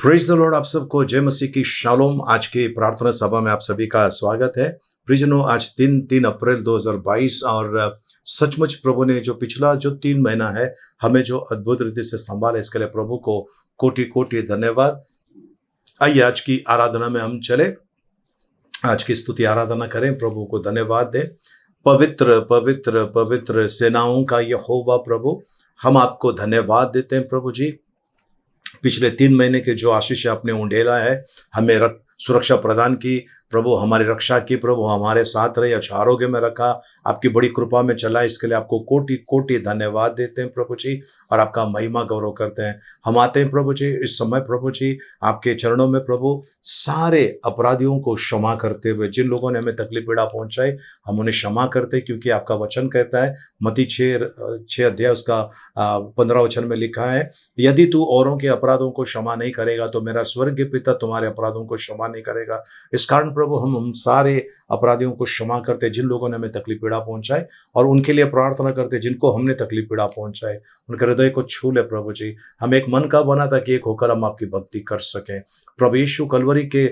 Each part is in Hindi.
Praise the Lord. आप सबको जय मसीह की शालोम। आज की प्रार्थना सभा में आप सभी का स्वागत है। प्रिजनों, आज 3 अप्रैल 2022 और सचमुच प्रभु ने जो पिछला 3 महीना है हमें जो अद्भुत रीति से संभाला, इसके लिए प्रभु को कोटि कोटि धन्यवाद। आइए आज की आराधना में हम चले, आज की स्तुति आराधना करें, प्रभु को धन्यवाद दें। पवित्र पवित्र पवित्र सेनाओं का यहोवा प्रभु, हम आपको धन्यवाद देते हैं प्रभु जी। पिछले 3 महीने के जो आशीष आपने उंडेला है, हमें सुरक्षा प्रदान की प्रभु, हमारी रक्षा की प्रभु, हमारे साथ रहे, अच्छा आरोग्य में रखा, आपकी बड़ी कृपा में चला, इसके लिए आपको कोटि कोटि धन्यवाद देते हैं प्रभु जी और आपका महिमा गौरव करते हैं। हम आते हैं प्रभु जी इस समय प्रभु जी आपके चरणों में प्रभु, सारे अपराधियों को क्षमा करते हुए, जिन लोगों ने हमें तकलीफ पीड़ा पहुंचाई हम उन्हें क्षमा करते हैं, क्योंकि आपका वचन कहता है, मत्ती 6 अध्याय उसका 15 वचन में लिखा है, यदि तू औरों के अपराधों को क्षमा नहीं करेगा तो मेरा स्वर्गीय पिता तुम्हारे अपराधों को क्षमा नहीं करेगा। इस कारण प्रभु हम सारे अपराधियों को क्षमा करते, जिन लोगों ने हमें तकलीफ पीड़ा पहुंचाए, और उनके लिए प्रार्थना करते जिनको हमने तकलीफ पीड़ा पहुंचाए, उनके हृदय को छू ले प्रभु जी। हम एक मन का बना ताकि एक होकर हम आपकी भक्ति कर सकें। प्रभु यीशु कलवरी के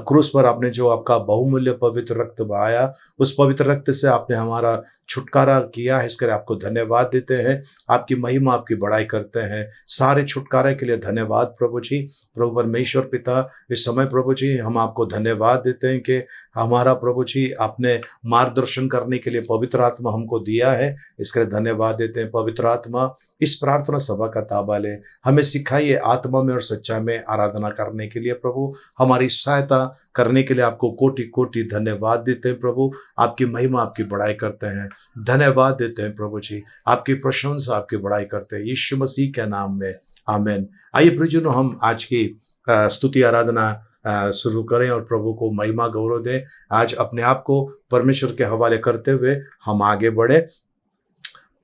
क्रूस पर आपने जो आपका बहुमूल्य पवित्र रक्त बहाया, उस पवित्र रक्त से आपने हमारा छुटकारा किया है, इसके लिए आपको धन्यवाद देते हैं, आपकी महिमा आपकी बड़ाई करते हैं। सारे छुटकारे के लिए धन्यवाद प्रभु जी। प्रभु परमेश्वर पिता, इस समय प्रभु जी हम आपको धन्यवाद देते हैं कि हमारा प्रभु जी आपने मार्गदर्शन करने के लिए पवित्र आत्मा हमको दिया है, इसके लिए धन्यवाद देते हैं। पवित्र आत्मा इस प्रार्थना सभा का ताबा ले, हमें सिखाइए आत्मा में और सच्चाई में आराधना करने के लिए प्रभु, हमारी सहायता करने के लिए आपको कोटि कोटि धन्यवाद देते हैं प्रभु। आपकी महिमा आपकी बड़ाई करते हैं, धन्यवाद देते हैं प्रभु जी, आपकी प्रशंसा आपकी बड़ाई करते हैं, यीशु मसीह के नाम में आमीन। आइए प्रियजनों, हम आज की स्तुति आराधना शुरू करें और प्रभु को महिमा गौरव दें। आज अपने आप को परमेश्वर के हवाले करते हुए हम आगे बढ़े।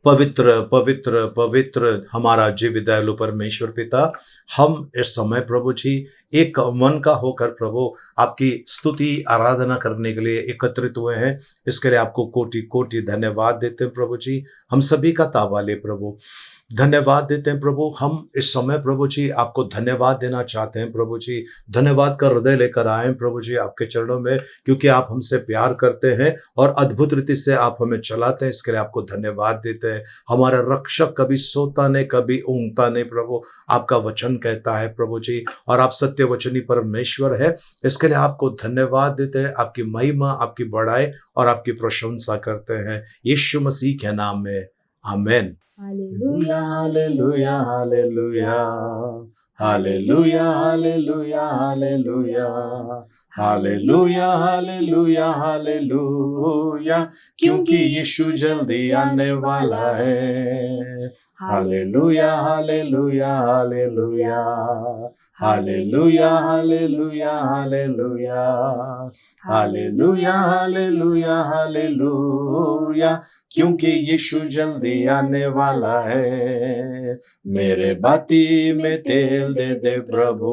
पवित्र पवित्र पवित्र हमारा जीवित दयालु परमेश्वर पिता, हम इस समय प्रभु जी एक मन का होकर प्रभु आपकी स्तुति आराधना करने के लिए एकत्रित हुए हैं, इसके लिए आपको कोटि कोटि धन्यवाद देते हैं प्रभु जी। हम सभी का ताबा ले प्रभु, धन्यवाद देते हैं प्रभु। हम इस समय प्रभु जी आपको धन्यवाद देना चाहते हैं प्रभु जी, धन्यवाद का हृदय लेकर आए प्रभु जी आपके चरणों में, क्योंकि आप हमसे प्यार करते हैं और अद्भुत रीति से आप हमें चलाते हैं, इसके लिए आपको धन्यवाद देते हैं। हमारा रक्षक कभी सोता नहीं, कभी ऊँघता नहीं प्रभु, आपका वचन कहता है प्रभु जी, और आप सत्य वचनी परमेश्वर है, इसके लिए आपको धन्यवाद देते हैं। आपकी महिमा आपकी बड़ाई और आपकी प्रशंसा करते हैं, यीशु मसीह के नाम में आमीन। Hallelujah hallelujah hallelujah hallelujah hallelujah hallelujah hallelujah hallelujah hallelujah, क्योंकि यीशु जल्दी आने वाला है। Hallelujah hallelujah hallelujah hallelujah hallelujah hallelujah hallelujah hallelujah hallelujah, क्योंकि यीशु जल्दी आने वाला है। मेरे बाती में तेल दे दे प्रभु,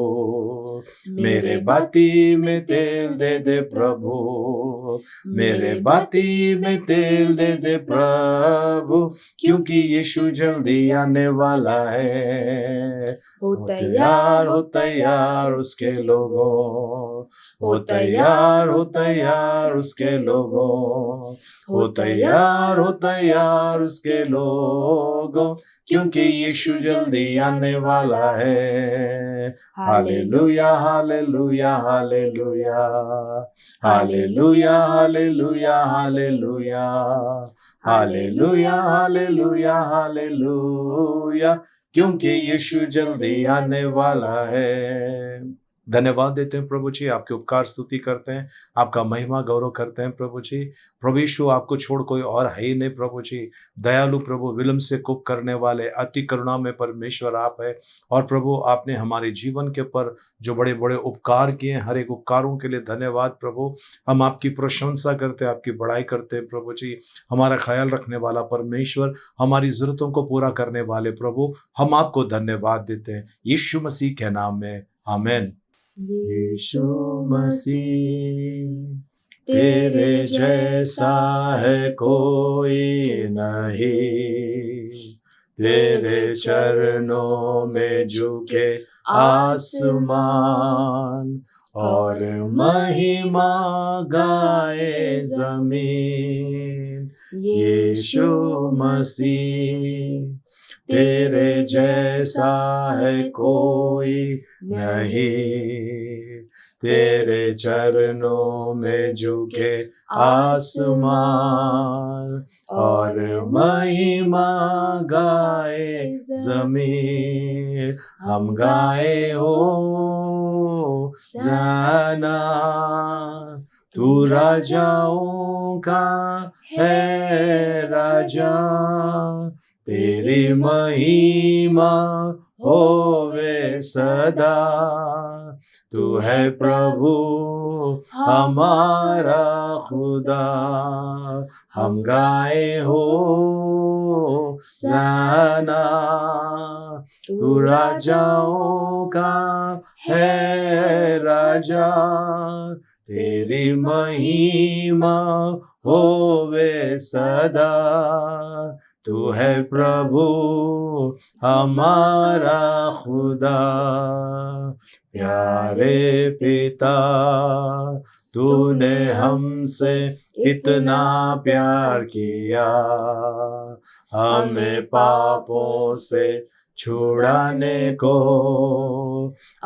मेरे बाती में तेल दे दे प्रभु, मेरे बाती में तेल दे दे प्रभु, क्योंकि यीशु जल्दी आने वाला है। हो तैयार उसके लोगों, हो तैयार उसके लोगों, हो तैयार उसके लोगों, क्योंकि यीशु जल्दी आने वाला है। Hallelujah hallelujah hallelujah hallelujah hallelujah hallelujah hallelujah hallelujah hallelujah, क्योंकि यीशु जल्दी आने वाला है। धन्यवाद देते हैं प्रभु जी, आपके उपकार स्तुति करते हैं, आपका महिमा गौरव करते हैं प्रभु जी। प्रभु यीशु, आपको छोड़ कोई और है ही नहीं प्रभु जी। दयालु प्रभु, विलंब से कुप करने वाले, अति करुणा में परमेश्वर आप है। और प्रभु, आपने हमारे जीवन के ऊपर जो बड़े बड़े उपकार किए, हर एक उपकारों के लिए धन्यवाद प्रभु। हम आपकी प्रशंसा करते हैं, आपकी बड़ाई करते हैं प्रभु जी। हमारा ख्याल रखने वाला परमेश्वर, हमारी जरूरतों को पूरा करने वाले प्रभु, हम आपको धन्यवाद देते हैं, यीशु मसीह के नाम में आमीन। यीशु मसीह, तेरे जैसा है कोई नहीं, तेरे चरणों में झुके आसमान, और महिमा गाए जमीन। यीशु मसीह तेरे जैसा है कोई नहीं, तेरे चरणों में झुके आसमान, और महिमा गाए जमीन। हम गाए हो जाना, तू राजाओं का है राजा, तेरी महिमा होवे सदा। तू है प्रभु हमारा खुदा, हम गाए हो जाना, तू राजाओं का है राजा, तेरी महिमा होवे सदा। तू है प्रभु हमारा खुदा। प्यारे पिता, तूने हमसे इतना प्यार किया, हमें पापों से छुड़ाने को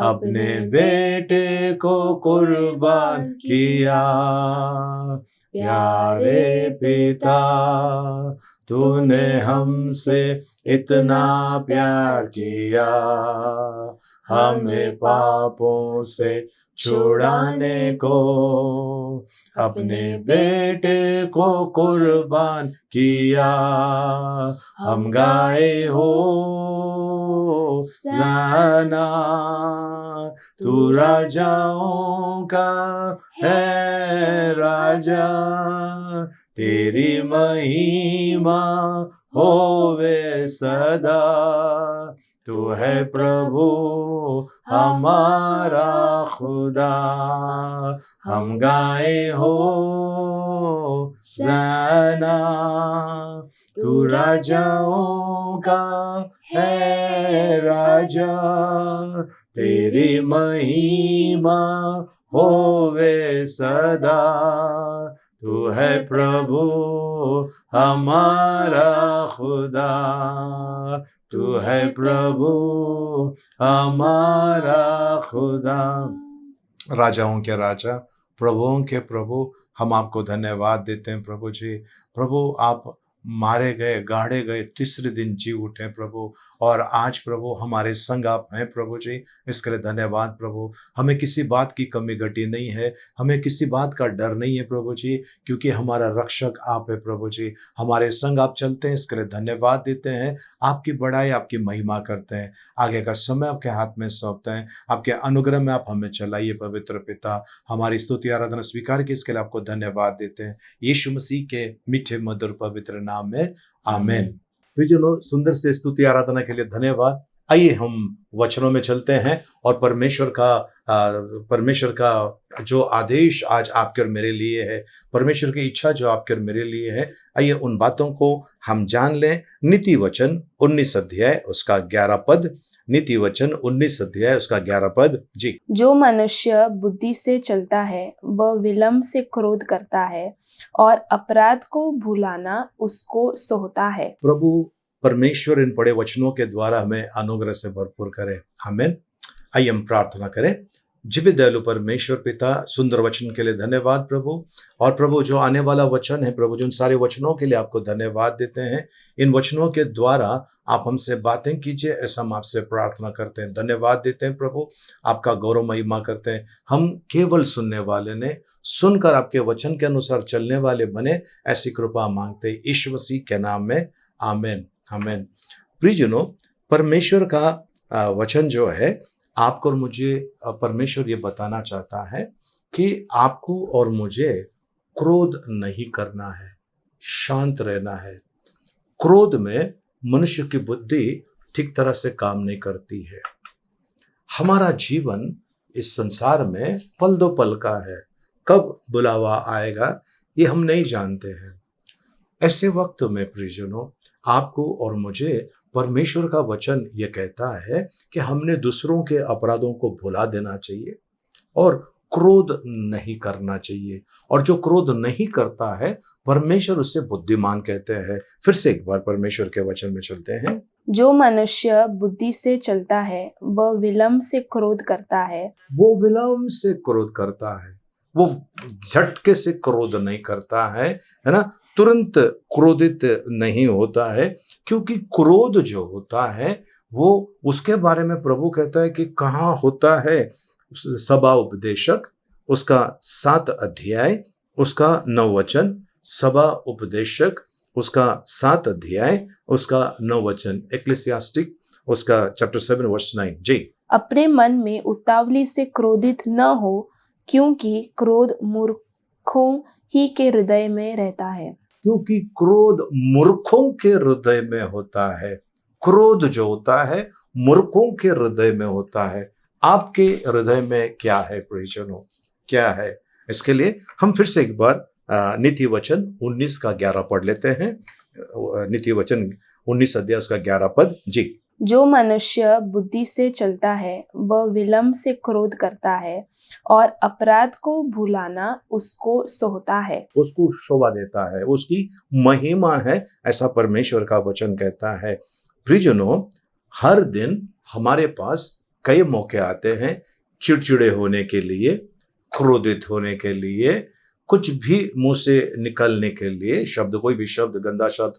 अपने बेटे को कुर्बान किया। प्यारे पिता, तूने हमसे इतना प्यार किया, हमें पापों से छुड़ाने को अपने बेटे को कुर्बान किया। हम गाए हो जाना, तू राजाओं का है राजा, तेरी महिमा होवे सदा। तू है प्रभु हमारा खुदा, हम गाए हो जाना, तू राजाओं का है राजा, तेरी महिमा होवे सदा। तू है प्रभु हमारा खुदा, तू है प्रभु हमारा खुदा। राजाओं के राजा, प्रभुओं के प्रभु, हम आपको धन्यवाद देते हैं प्रभु जी। प्रभु, आप मारे गए, गाड़े गए, तीसरे दिन जी उठे प्रभु, और आज प्रभु हमारे संग आप हैं प्रभु जी। इसके लिए धन्यवाद प्रभु। हमें किसी बात की कमी घटी नहीं है, हमें किसी बात का डर नहीं है प्रभु जी, क्योंकि हमारा रक्षक आप है प्रभु जी। हमारे संग आप चलते हैं, इसके लिए धन्यवाद देते हैं। आपकी बड़ाई, आपकी महिमा करते हैं। आगे का समय आपके हाथ में सौंपते हैं। आपके अनुग्रह में आप हमें चलाइए पवित्र पिता। हमारी स्तुति आराधना स्वीकार की, इसके लिए आपको धन्यवाद देते हैं यीशु मसीह के मीठे मधुर पवित्र नाम में, आमीन। प्रियजनों, सुंदर से स्तुति आराधना के लिए धन्यवाद। आइए हम वचनों में चलते हैं और परमेश्वर का जो आदेश आज आपके और मेरे लिए है, परमेश्वर की इच्छा जो आपके और मेरे लिए है, आइए उन बातों को हम जान लें। नीति वचन 19 अध्याय उसका 11 पद। नीति वचन 19 अध्याय उसका 11 पद। जी। जो मनुष्य बुद्धि से चलता है वह विलंब से क्रोध करता है, और अपराध को भुलाना उसको सोहता है। प्रभु परमेश्वर इन पढ़े वचनों के द्वारा हमें अनुग्रह से भरपूर करे, आमीन। आइए हम प्रार्थना करें। जीवित दयालु परमेश्वर पिता, सुंदर वचन के लिए धन्यवाद प्रभु। और प्रभु, जो आने वाला वचन है प्रभु, जिन सारे वचनों के लिए आपको धन्यवाद देते हैं। इन वचनों के द्वारा आप हमसे बातें कीजिए, ऐसा हम आपसे प्रार्थना करते हैं। धन्यवाद देते हैं प्रभु, आपका गौरव महिमा करते हैं। हम केवल सुनने वाले ने, सुनकर आपके वचन के अनुसार चलने वाले बने, ऐसी कृपा मांगते हैं यीशु मसीह के नाम में, आमीन, आमीन। प्रियजनों, परमेश्वर का वचन जो है, आपको और मुझे परमेश्वर ये बताना चाहता है कि आपको और मुझे क्रोध नहीं करना है, शांत रहना है। क्रोध में मनुष्य की बुद्धि ठीक तरह से काम नहीं करती है। हमारा जीवन इस संसार में पल दो पल का है, कब बुलावा आएगा ये हम नहीं जानते हैं। ऐसे वक्त में प्रियजनों, आपको और मुझे परमेश्वर का वचन ये कहता है कि हमने दूसरों के अपराधों को भुला देना चाहिए और क्रोध नहीं करना चाहिए। और जो क्रोध नहीं करता है परमेश्वर उससे बुद्धिमान कहते हैं। फिर से एक बार परमेश्वर के वचन में चलते हैं। जो मनुष्य बुद्धि से चलता है वह विलम्ब से क्रोध करता है। वो विलम्ब से क्रोध करता है, वो झटके से क्रोध नहीं करता है ना, तुरंत क्रोधित नहीं होता है। क्योंकि क्रोध जो होता है वो उसके बारे में प्रभु कहता है कि कहाँ होता है। सभा उपदेशक उसका 7 अध्याय उसका 9 वचन, सभा उपदेशक उसका 7 अध्याय उसका 9 वचन, एक्लेसियास्टिक उसका चैप्टर 7 वर्स 9। जी। अपने मन में उतावली से क्रोधित न हो, क्योंकि क्रोध मूर्खों ही के हृदय में रहता है। क्योंकि क्रोध मूर्खों के हृदय में होता है। क्रोध जो होता है मूर्खों के हृदय में होता है। आपके हृदय में क्या है प्रियजनों, क्या है? इसके लिए हम फिर से एक बार नीति वचन 19 का 11 पढ़ लेते हैं। नीति वचन 19 अध्याय का 11 पद। जी। जो मनुष्य बुद्धि से चलता है वह विलम्ब से क्रोध करता है और अपराध को भुलाना उसको सोहता है। उसको शोभा देता है, उसकी महिमा है, ऐसा परमेश्वर का वचन कहता है। प्रियजनों, हर दिन हमारे पास कई मौके आते हैं चिड़चिड़े होने के लिए, क्रोधित होने के लिए, कुछ भी मुंह से निकलने के लिए, शब्द, कोई भी शब्द, गंदा शब्द,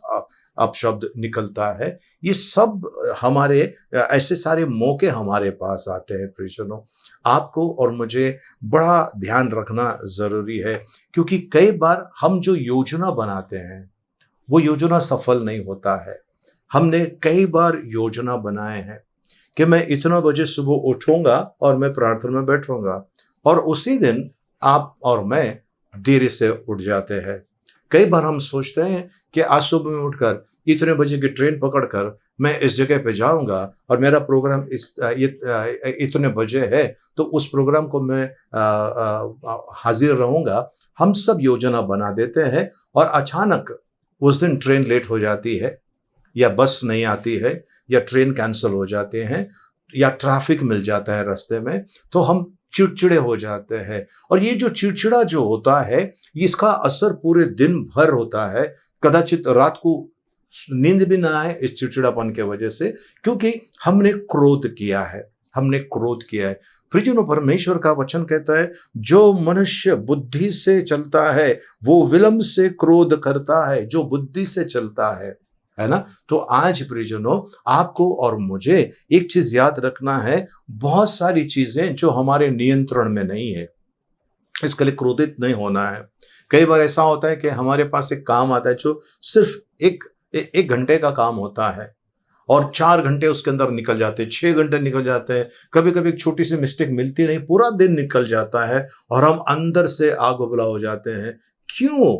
अपशब्द निकलता है। ये सब हमारे ऐसे सारे मौके हमारे पास आते हैं। प्रियजनों, आपको और मुझे बड़ा ध्यान रखना जरूरी है, क्योंकि कई बार हम जो योजना बनाते हैं वो योजना सफल नहीं होता है। हमने कई बार योजना बनाए हैं कि मैं इतना बजे सुबह उठूंगा और मैं प्रार्थना में बैठूंगा, और उसी दिन आप और मैं देरी से उठ जाते हैं। कई बार हम सोचते हैं कि आज सुबह में उठकर इतने बजे की ट्रेन पकड़कर मैं इस जगह पे जाऊंगा और मेरा प्रोग्राम इतने बजे है, तो उस प्रोग्राम को मैं हाजिर रहूंगा। हम सब योजना बना देते हैं और अचानक उस दिन ट्रेन लेट हो जाती है, या बस नहीं आती है, या ट्रेन कैंसिल हो जाते हैं, या ट्रैफिक मिल जाता है रास्ते में, तो हम चिड़चिड़े हो जाते हैं। और ये जो चिड़चिड़ा जो होता है इसका असर पूरे दिन भर होता है। कदाचित रात को नींद भी ना आए इस चिड़चिड़ापन के वजह से, क्योंकि हमने क्रोध किया है, हमने क्रोध किया है। प्रियजनों, परमेश्वर का वचन कहता है जो मनुष्य बुद्धि से चलता है वो विलम्ब से क्रोध करता है। जो बुद्धि से चलता है ना। तो आज प्रियजनों, आपको और मुझे एक चीज याद रखना है, बहुत सारी चीजें जो हमारे नियंत्रण में नहीं है, इसके लिए क्रोधित नहीं होना है। कई बार ऐसा होता है कि हमारे पास एक काम आता है जो सिर्फ एक घंटे का काम होता है और 4 घंटे उसके अंदर निकल जाते हैं, 6 घंटे निकल जाते हैं। कभी कभी एक छोटी सी मिस्टेक मिलती नहीं, पूरा दिन निकल जाता है और हम अंदर से आग बबूला हो जाते हैं। क्यों?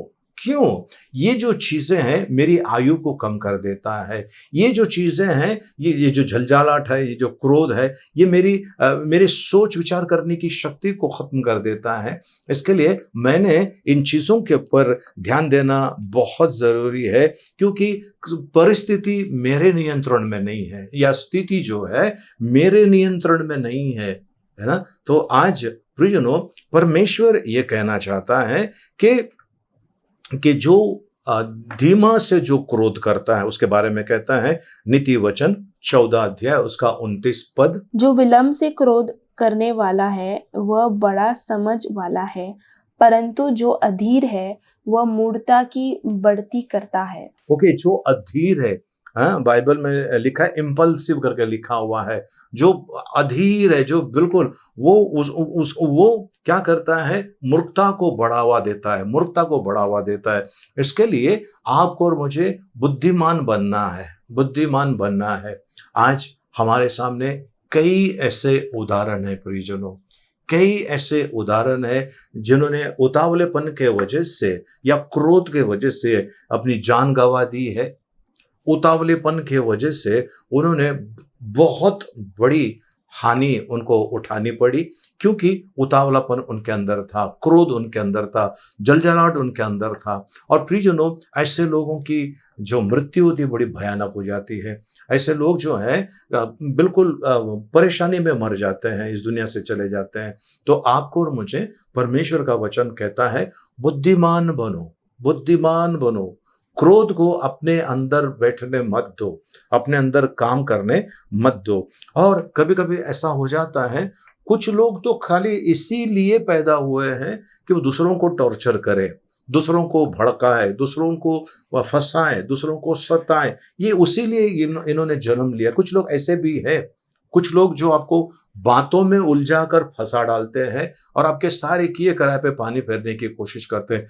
ये जो चीजें हैं मेरी आयु को कम कर देता है। ये जो चीजें हैं, ये जो झलझलाहट है, ये जो क्रोध है, ये मेरे सोच विचार करने की शक्ति को खत्म कर देता है। इसके लिए मैंने इन चीजों के ऊपर ध्यान देना बहुत जरूरी है, क्योंकि परिस्थिति मेरे नियंत्रण में नहीं है, या स्थिति जो है मेरे नियंत्रण में नहीं है ना। तो आज प्रियजनों, परमेश्वर ये कहना चाहता है कि जो धीमा से जो क्रोध करता है उसके बारे में कहता है नीति वचन 14 अध्याय उसका 29 पद। जो विलम्ब से क्रोध करने वाला है वह बड़ा समझ वाला है, परंतु जो अधीर है वह मूढ़ता की बढ़ती करता है। ओके, जो अधीर है, हाँ, बाइबल में लिखा है इम्पल्सिव करके लिखा हुआ है। जो अधीर है, जो बिल्कुल वो क्या करता है, मूर्खता को बढ़ावा देता है, मूर्खता को बढ़ावा देता है। इसके लिए आपको और मुझे बुद्धिमान बनना है। आज हमारे सामने कई ऐसे उदाहरण है प्रियजनों, कई ऐसे उदाहरण है जिन्होंने उतावलेपन के वजह से या क्रोध के वजह से अपनी जान गंवा दी है। उतावलेपन के वजह से उन्होंने बहुत बड़ी हानि उनको उठानी पड़ी, क्योंकि उतावलापन उनके अंदर था, क्रोध उनके अंदर था, जलजलाहट उनके अंदर था। और प्रियजनों, ऐसे लोगों की जो मृत्यु होती है बड़ी भयानक हो जाती है। ऐसे लोग जो हैं बिल्कुल परेशानी में मर जाते हैं, इस दुनिया से चले जाते हैं। तो आपको और मुझे परमेश्वर का वचन कहता है, बुद्धिमान बनो, बुद्धिमान बनो, क्रोध को अपने अंदर बैठने मत दो, अपने अंदर काम करने मत दो। और कभी कभी ऐसा हो जाता है, कुछ लोग तो खाली इसीलिए पैदा हुए हैं कि वो दूसरों को टॉर्चर करें, दूसरों को भड़काए, दूसरों को फंसाए, दूसरों को सताए। ये उसी लिए इन्होंने जन्म लिया। कुछ लोग ऐसे भी हैं, कुछ लोग जो आपको बातों में उलझा कर फंसा डालते हैं और आपके सारे किए कराए पे पानी फेरने की कोशिश करते हैं।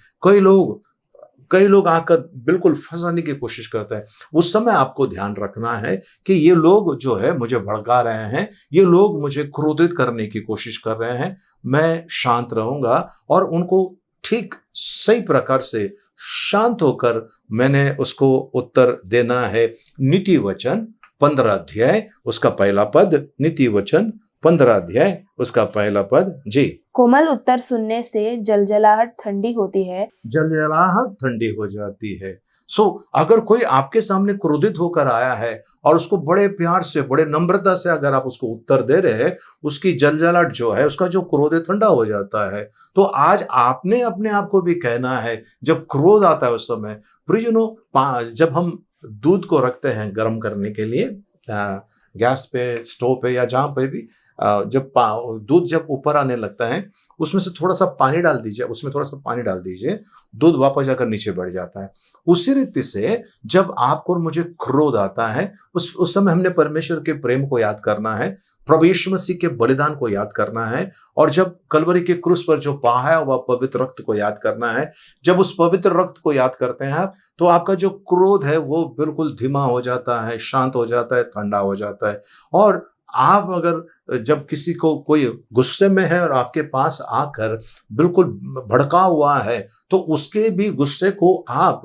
कई लोग आकर बिल्कुल फंसाने की कोशिश करते हैं। उस समय आपको ध्यान रखना है कि ये लोग जो है मुझे भड़का रहे हैं, ये लोग मुझे क्रोधित करने की कोशिश कर रहे हैं। मैं शांत रहूंगा और उनको ठीक सही प्रकार से शांत होकर मैंने उसको उत्तर देना है। नीति वचन 15 अध्याय उसका पहला पद, नीति वचन 15 अध्याय उसका पहला पद। जी। कोमल उत्तर सुनने से जलजलाहट ठंडी होती है। जलजलाहट ठंडी हो जाती है। अगर कोई आपके सामने क्रोधित होकर आया है और उसको बड़े प्यार से, बड़े नम्रता से अगर आप उसको उत्तर दे रहे हैं, उसकी जलजलाहट जो है, उसका जो क्रोध है ठंडा हो जाता है। तो आज आपने अपने आप को भी कहना है, जब क्रोध आता है उस समय, प्रियजनों, जब हम दूध को रखते हैं गर्म करने के लिए गैस पे, स्टोव पे या जहाँ पे भी, जब दूध जब ऊपर आने लगता है, उसमें से थोड़ा सा पानी डाल दीजिए, उसमें थोड़ा सा पानी डाल दीजिए, दूध वापस जाकर नीचे बढ़ जाता है। उसी रीति से जब आपको और मुझे क्रोध आता है, उस समय हमने परमेश्वर के प्रेम को याद करना है, प्रभु यीशु मसीह के बलिदान को याद करना है, और जब कलवरी के क्रूस पर जो बहाया हुआ पवित्र रक्त को याद करना है। जब उस पवित्र रक्त को याद करते हैं आप, तो आपका जो क्रोध है वो बिल्कुल धीमा हो जाता है, शांत हो जाता है, ठंडा हो जाता है। और आप अगर जब किसी को कोई गुस्से में है और आपके पास आकर बिल्कुल भड़का हुआ है, तो उसके भी गुस्से को आप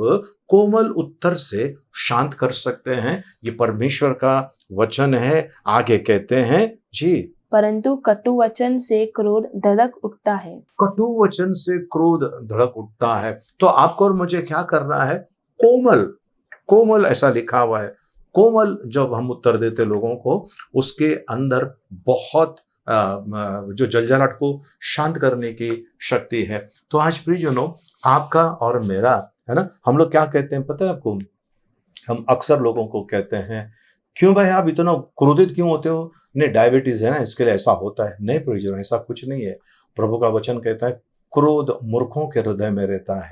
कोमल उत्तर से शांत कर सकते हैं। ये परमेश्वर का वचन है। आगे कहते हैं जी, परंतु कटु वचन से क्रोध धड़क उठता है। कटु वचन से क्रोध धड़क उठता है। तो आपको और मुझे क्या करना है? कोमल, कोमल ऐसा लिखा हुआ है। कोमल जब हम उत्तर देते लोगों को, उसके अंदर बहुत जो जलजलाहट को शांत करने की शक्ति है। तो आज प्रियजनों, आपका और मेरा, है ना, हम लोग क्या कहते हैं पता है आपको? हम अक्सर लोगों को कहते हैं, क्यों भाई आप इतना क्रोधित क्यों होते हो? नहीं, डायबिटीज है ना, इसके लिए ऐसा होता है। नहीं प्रियजनों, ऐसा कुछ नहीं है। प्रभु का वचन कहता है, क्रोध मूर्खों के हृदय में रहता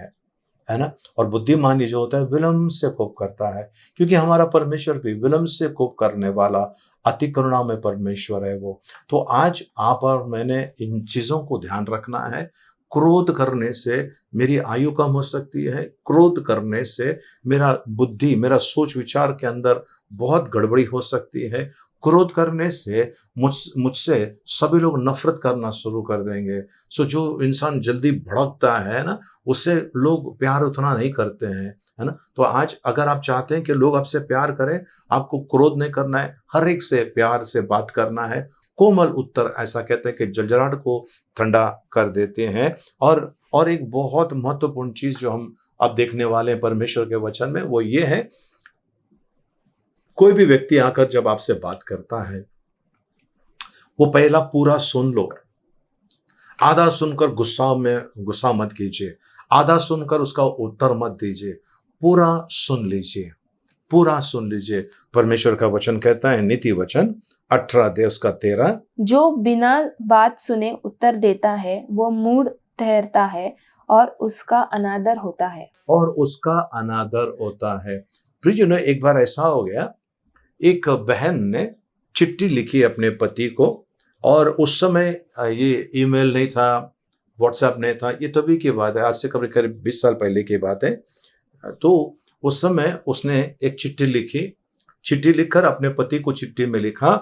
है ना, और बुद्धिमानी जो होता है विलंब से कोप करता है, क्योंकि हमारा परमेश्वर भी विलंब से कोप करने वाला अति करुणा में परमेश्वर है वो। तो आज आप और मैंने इन चीजों को ध्यान रखना है। क्रोध करने से मेरी आयु कम हो सकती है, क्रोध करने से मेरा बुद्धि, मेरा सोच विचार के अंदर बहुत गड़बड़ी हो सकती है, क्रोध करने से मुझसे सभी लोग नफरत करना शुरू कर देंगे। जो इंसान जल्दी भड़कता है ना, उससे लोग प्यार उतना नहीं करते हैं, है ना। तो आज अगर आप चाहते हैं कि लोग आपसे प्यार करें, आपको क्रोध नहीं करना है, हर एक से प्यार से बात करना है। कोमल उत्तर ऐसा कहते हैं कि जलजलाहट को ठंडा कर देते हैं। और एक बहुत महत्वपूर्ण चीज जो हम अब देखने वाले हैं परमेश्वर के वचन में, वो ये है, कोई भी व्यक्ति आकर जब आपसे बात करता है, वो पहला पूरा सुन लो। आधा सुनकर गुस्सा मत कीजिए, आधा सुनकर उसका उत्तर मत दीजिए, पूरा सुन लीजिए, पूरा सुन लीजिए। परमेश्वर का वचन कहता है, नीति वचन 18 अध्याय उसका 13, जो बिना बात सुने उत्तर देता है वो मूढ़ ठहरता है और उसका अनादर होता है। और उसका अनादर होता है। प्रियजनों, एक बार ऐसा हो गया, एक बहन ने चिट्ठी लिखी अपने पति को, और उस समय ये ईमेल नहीं था, व्हाट्सएप नहीं था, ये तभी की बात है, आज से करीब 20 साल पहले की बात है। तो उस समय उसने एक चिट्ठी लिखी, चिट्ठी लिखकर अपने पति को चिट्ठी में लिखा,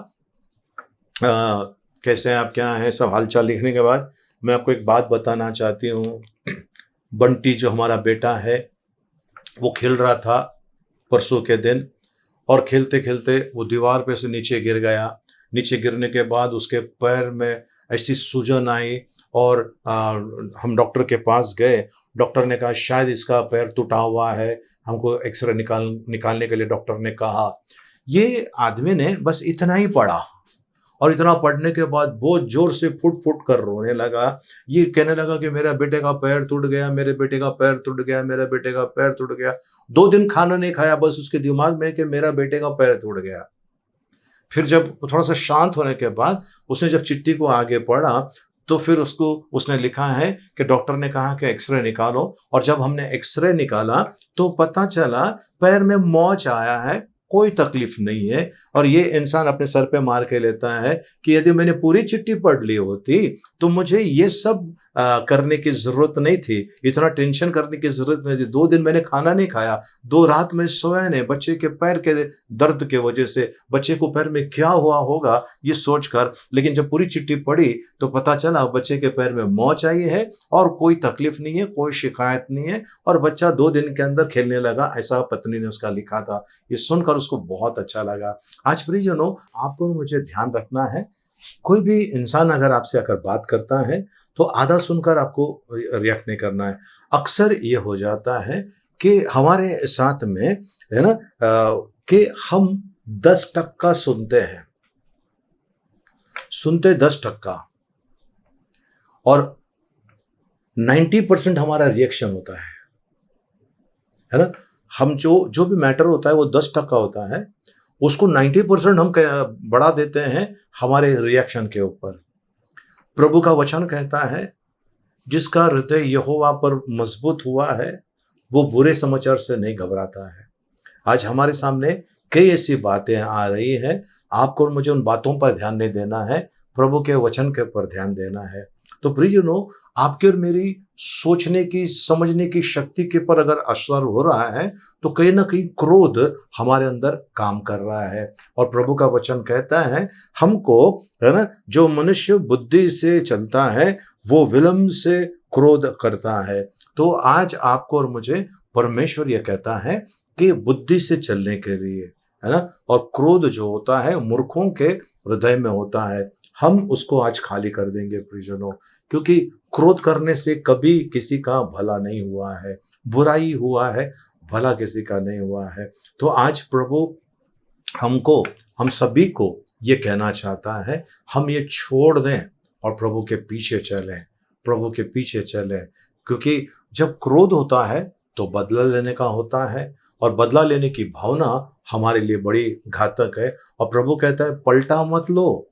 कैसे हैं आप, क्या हैं, सब हालचाल लिखने के बाद मैं आपको एक बात बताना चाहती हूँ। बंटी जो हमारा बेटा है, वो खेल रहा था परसों के दिन, और खेलते खेलते वो दीवार पे से नीचे गिर गया। नीचे गिरने के बाद उसके पैर में ऐसी सूजन आई और हम डॉक्टर के पास गए। डॉक्टर ने कहा शायद इसका पैर टूटा हुआ है, हमको एक्सरे निकालने के लिए डॉक्टर ने कहा। ये आदमी ने बस इतना ही पढ़ा और इतना पढ़ने के बाद बहुत जोर से फुट फुट कर रोने लगा। ये कहने लगा कि मेरा बेटे का पैर टूट गया, मेरे बेटे का पैर टूट गया, मेरे बेटे का पैर टूट गया। 2 दिन खाना नहीं खाया, बस उसके दिमाग में कि मेरा बेटे का पैर टूट गया। फिर जब थोड़ा सा शांत होने के बाद उसने जब चिट्ठी को आगे पढ़ा तो फिर उसने लिखा है कि डॉक्टर ने कहा कि एक्सरे निकालो, और जब हमने एक्सरे निकाला तो पता चला पैर में मोच आया है, कोई तकलीफ नहीं है। और ये इंसान अपने सर पे मार के लेता है कि यदि मैंने पूरी चिट्ठी पढ़ ली होती तो मुझे ये सब करने की जरूरत नहीं थी, इतना टेंशन करने की जरूरत नहीं थी। 2 दिन मैंने खाना नहीं खाया, 2 रात में सोया नहीं, बच्चे के पैर के दर्द के वजह से बच्चे को पैर में क्या हुआ होगा ये सोचकर। लेकिन जब पूरी चिट्ठी पढ़ी तो पता चला बच्चे के पैर में मोच आई है और कोई तकलीफ नहीं है, कोई शिकायत नहीं है, और बच्चा 2 दिन के अंदर खेलने लगा, ऐसा पत्नी ने उसका लिखा था। ये सुनकर उसको बहुत अच्छा लगा। आज प्रियजनों, आपको मुझे ध्यान रखना है, कोई भी इंसान अगर आपसे आकर बात करता है तो आधा सुनकर आपको रिएक्ट नहीं करना है। अक्सर ये हो जाता है कि हमारे साथ में है ना कि हम 10% सुनते हैं, सुनते 10% और 90% हमारा रिएक्शन होता है ना। हम जो भी मैटर होता है वो 10% होता है, उसको 90% हम बढ़ा देते हैं हमारे रिएक्शन के ऊपर। प्रभु का वचन कहता है जिसका हृदय यहोवा पर मजबूत हुआ है वो बुरे समाचार से नहीं घबराता है। आज हमारे सामने कई ऐसी बातें आ रही है, आपको और मुझे उन बातों पर ध्यान नहीं देना है, प्रभु के वचन के ऊपर ध्यान देना है। तो प्रियजनों, आपके और मेरी सोचने की समझने की शक्ति के पर अगर असर हो रहा है तो कहीं ना कहीं क्रोध हमारे अंदर काम कर रहा है। और प्रभु का वचन कहता है हमको, है ना, जो मनुष्य बुद्धि से चलता है वो विलंब से क्रोध करता है। तो आज आपको और मुझे परमेश्वर ये कहता है कि बुद्धि से चलने के लिए, है ना, और क्रोध जो होता है मूर्खों के हृदय में होता है, हम उसको आज खाली कर देंगे प्रियजनों, क्योंकि क्रोध करने से कभी किसी का भला नहीं हुआ है, बुराई हुआ है, भला किसी का नहीं हुआ है। तो आज प्रभु हम सभी को ये कहना चाहता है, हम ये छोड़ दें और प्रभु के पीछे चलें, प्रभु के पीछे चलें। क्योंकि जब क्रोध होता है तो बदला लेने का होता है, और बदला लेने की भावना हमारे लिए बड़ी घातक है। और प्रभु कहता है पलटा मत लो,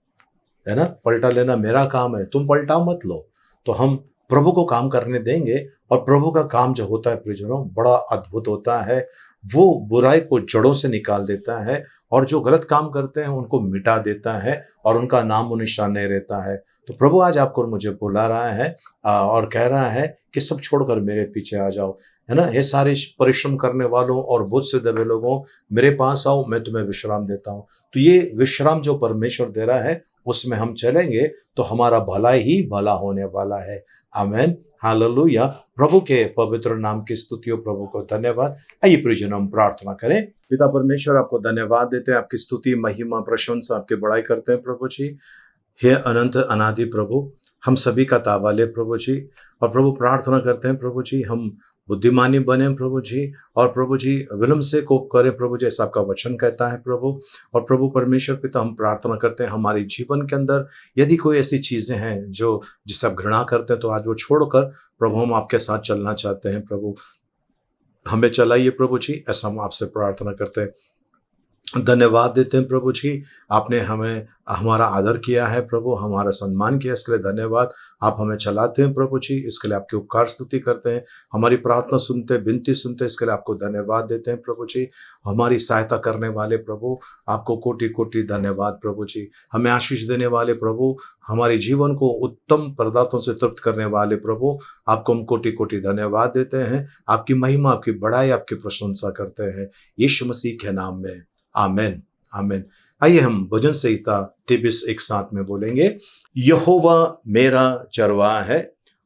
है ना, पलटा लेना मेरा काम है, तुम पलटा मत लो। तो हम प्रभु को काम करने देंगे, और प्रभु का काम जो होता है प्रियजनों बड़ा अद्भुत होता है। वो बुराई को जड़ों से निकाल देता है, और जो गलत काम करते हैं उनको मिटा देता है, और उनका नाम और निशान नहीं रहता है। तो प्रभु आज आपको और मुझे बुला रहा है और कह रहा है कि सब छोड़कर मेरे पीछे आ जाओ, है ना। ये सारे परिश्रम करने वालों और बोझ से दबे लोगों, मेरे पास आओ, मैं तुम्हें विश्राम देता हूँ। तो ये विश्राम जो परमेश्वर दे रहा है उसमें हम चलेंगे तो हमारा भला ही भला होने वाला है। आमीन, हालेलुया। प्रभु के पवित्र नाम की स्तुति हो, प्रभु को धन्यवाद। आइए प्रियजन हम प्रार्थना करें। पिता परमेश्वर, आपको धन्यवाद देते हैं, आपकी स्तुति महिमा प्रशंसा आपकी बड़ाई करते हैं प्रभु जी। हे अनंत अनादि प्रभु, हम सभी का ताबा ले प्रभु जी, और प्रभु प्रार्थना करते हैं प्रभु जी हम बुद्धिमानी बने प्रभु जी, और प्रभु जी विलंब से कोप करें प्रभु जी, ऐसा आपका वचन कहता है प्रभु। और प्रभु परमेश्वर पिता, हम प्रार्थना करते हैं हमारे जीवन के अंदर यदि कोई ऐसी चीज़ें हैं जो जिसे आप घृणा करते हैं तो आज वो छोड़कर प्रभु हम आपके साथ चलना चाहते हैं। प्रभु हमें चलाइए प्रभु जी, ऐसा हम आपसे प्रार्थना करते हैं। धन्यवाद देते हैं प्रभु जी, आपने हमें हमारा आदर किया है प्रभु, हमारा सम्मान किया, इसके लिए धन्यवाद। आप हमें चलाते हैं प्रभु जी, इसके लिए आपकी उपकार स्तुति करते हैं। हमारी प्रार्थना सुनते, विनती सुनते, इसके लिए आपको धन्यवाद देते हैं प्रभु जी। हमारी सहायता करने वाले प्रभु, आपको कोटि कोटि धन्यवाद प्रभु जी। हमें आशीष देने वाले प्रभु, हमारे जीवन को उत्तम पदार्थों से तृप्त करने वाले प्रभु, आपको हम कोटि कोटि धन्यवाद देते हैं। आपकी महिमा, आपकी बड़ाई, आपकी प्रशंसा करते हैं यीशु मसीह के नाम में, आमेन, आमेन। आइए हम भजन संहिता 23 एक साथ में बोलेंगे। यहोवा मेरा चरवाहा है,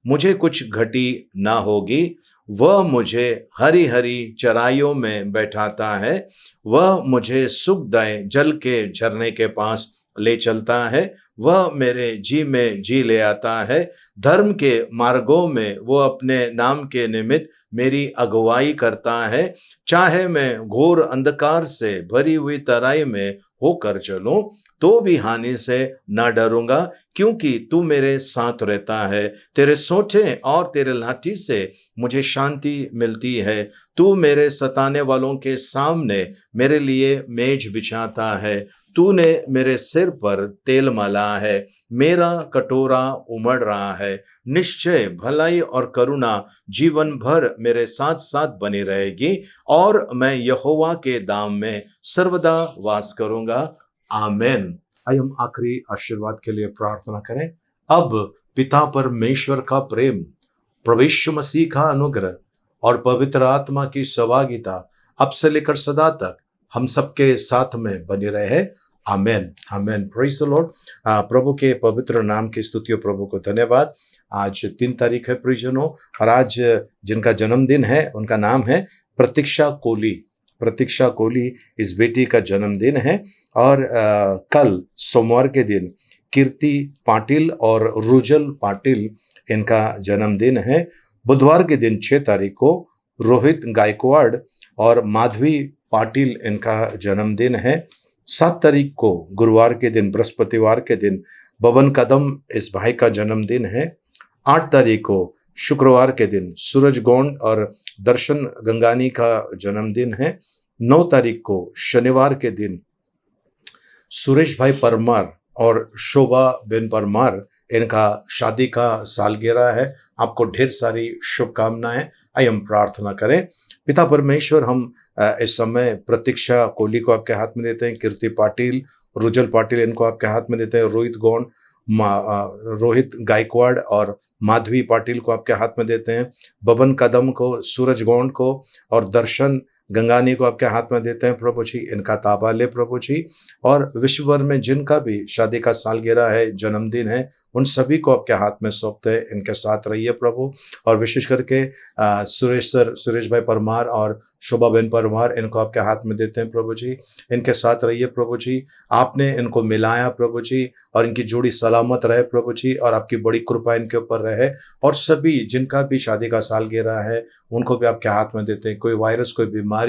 मुझे कुछ घटी ना होगी। वह मुझे हरी हरी चराइयों में बैठाता है, वह मुझे सुखदायक जल के झरने के पास ले चलता है, वह मेरे जी में जी ले आता है। धर्म के मार्गों में वो अपने नाम के निमित्त मेरी अगुवाई करता है। चाहे मैं घोर अंधकार से भरी हुई तराई में होकर चलूं, तो भी हानि से न डरूंगा, क्योंकि तू मेरे साथ रहता है। तेरे सोंठे और तेरे लाठी से मुझे शांति मिलती है। तू मेरे सताने वालों के सामने मेरे लिए मेज बिछाता है। तूने मेरे सिर पर तेल मला है, मेरा कटोरा उमड़ रहा है। निश्चय भलाई और करुणा जीवन भर मेरे साथ साथ बनी रहेगी, और मैं यहोवा के धाम में सर्वदा वास करूंगा। आमेन। आइए हम आखिरी आशीर्वाद के लिए प्रार्थना करें। अब पिता परमेश्वर का प्रेम, प्रभु यीशु मसीह का अनुग्रह और पवित्र आत्मा की सहभागिता अब से लेकर सदा तक हम सबके साथ में बनी रहे। आमेन आमेन। Praise the Lord. प्रभु के पवित्र नाम की स्तुति, प्रभु को धन्यवाद। आज 3 तारीख है प्रियजनों, और आज जिनका जन्मदिन है उनका नाम है प्रतीक्षा कोली। प्रतीक्षा कोली इस बेटी का जन्मदिन है। और कल सोमवार के दिन कीर्ति पाटिल और रुजल पाटिल इनका जन्मदिन है। बुधवार के दिन 6 तारीख को रोहित गायकवाड़ और माधवी पाटिल इनका जन्मदिन है। 7 तारीख को गुरुवार के दिन, बृहस्पतिवार के दिन बबन कदम इस भाई का जन्मदिन है। 8 तारीख को शुक्रवार के दिन सूरज गोंड और दर्शन गंगानी का जन्मदिन है। 9 तारीख को शनिवार के दिन सुरेश भाई परमार और शोभा बेन परमार इनका शादी का सालगिरह है। आपको ढेर सारी शुभकामनाएं। आइए हम प्रार्थना करें। पिता परमेश्वर, हम इस समय प्रतीक्षा कोहली को आपके हाथ में देते हैं, कीर्ति पाटिल, रुजल पाटिल इनको आपके हाथ में देते हैं, रोहित गायकवाड़ और माधवी पाटिल को आपके हाथ में देते हैं, बबन कदम को, सूरज गोंड को और दर्शन गंगानी को आपके हाथ में देते हैं। प्रभु जी, इनका ताबा ले प्रभु जी, और विश्व भर में जिनका भी शादी का सालगिरह है, जन्मदिन है, उन सभी को आपके हाथ में सौंपते हैं। इनके साथ रहिए प्रभु। और विशेष करके सुरेश भाई परमार और शोभा बेन परमार इनको आपके हाथ में देते हैं प्रभु जी। इनके साथ रहिए प्रभु जी। आपने इनको मिलाया प्रभु जी, और इनकी जोड़ी सलामत रहे प्रभु जी, और आपकी बड़ी कृपा इनके ऊपर रहे। और सभी जिनका भी शादी का सालगिरह है उनको भी आपके हाथ में देते हैं। कोई वायरस, कोई बीमारी,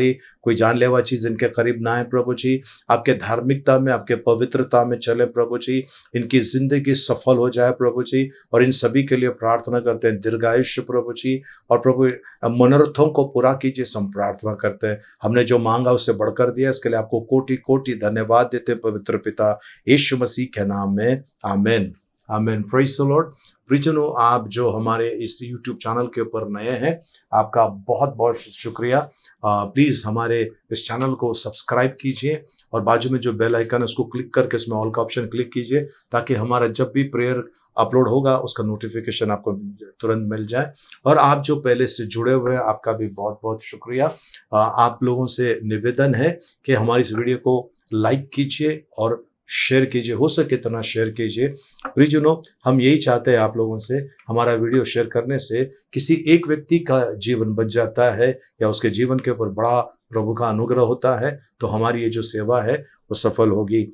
कोई जानलेवा चीज इनके करीब ना है प्रभु जी। आपके धार्मिकता में, आपके पवित्रता में चले प्रभु जी। इनकी जिंदगी सफल हो जाए प्रभु जी। और इन सभी के लिए प्रार्थना करते हैं दीर्घायुष्य प्रभु जी, और प्रभु मनोरथों को पूरा कीजिए, हम प्रार्थना करते हैं। हमने जो मांगा उससे बढ़कर दिया, इसके लिए आपको कोटि कोटि धन्यवाद देते हैं पवित्र पिता यीशु मसीह के नाम में। आमेन आमेन। Praise the Lord. प्रियजनों, आप जो हमारे इस YouTube चैनल के ऊपर नए हैं, आपका बहुत बहुत शुक्रिया। प्लीज़ हमारे इस चैनल को सब्सक्राइब कीजिए, और बाजू में जो बेल आइकन है उसको क्लिक करके इसमें ऑल का ऑप्शन क्लिक कीजिए, ताकि हमारा जब भी प्रेयर अपलोड होगा उसका नोटिफिकेशन आपको तुरंत मिल जाए। और आप जो पहले से जुड़े हुए हैं, आपका भी बहुत बहुत शुक्रिया। आप लोगों से निवेदन है कि हमारी इस वीडियो को लाइक कीजिए और शेयर कीजिए, हो सके इतना शेयर कीजिए। प्रियजनों, हम यही चाहते हैं आप लोगों से, हमारा वीडियो शेयर करने से किसी एक व्यक्ति का जीवन बच जाता है, या उसके जीवन के ऊपर बड़ा प्रभु का अनुग्रह होता है, तो हमारी ये जो सेवा है वो सफल होगी।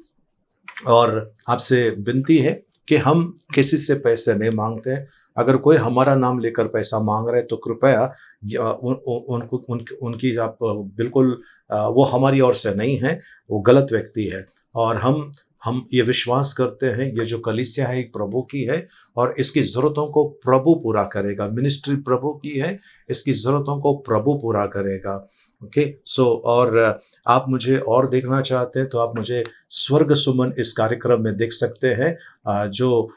और आपसे विनती है कि हम किसी से पैसे नहीं मांगते हैं। अगर कोई हमारा नाम लेकर पैसा मांग रहे हैं तो कृपया उनकी आप बिल्कुल, वो हमारी ओर से नहीं है, वो गलत व्यक्ति है। और हम ये विश्वास करते हैं, ये जो कलीसिया है एक प्रभु की है, और इसकी ज़रूरतों को प्रभु पूरा करेगा। मिनिस्ट्री प्रभु की है, इसकी ज़रूरतों को प्रभु पूरा करेगा। ओके, सो और आप मुझे और देखना चाहते हैं तो आप मुझे स्वर्ग सुमन इस कार्यक्रम में देख सकते हैं, जो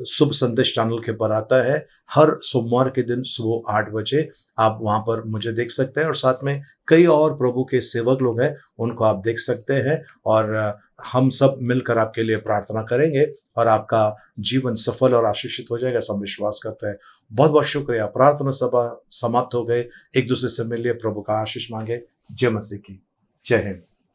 शुभ संदेश चैनल के पर आता है हर सोमवार के दिन सुबह 8 बजे। आप वहाँ पर मुझे देख सकते हैं, और साथ में कई और प्रभु के सेवक लोग हैं, उनको आप देख सकते हैं। और हम सब मिलकर आपके लिए प्रार्थना करेंगे, और आपका जीवन सफल और आशीषित हो जाएगा, सब विश्वास करते हैं। बहुत बहुत शुक्रिया। प्रार्थना सभा समाप्त हो गए। एक दूसरे से मिलिए, प्रभु का आशीष मांगे। जय मसीह की। जय हिंद।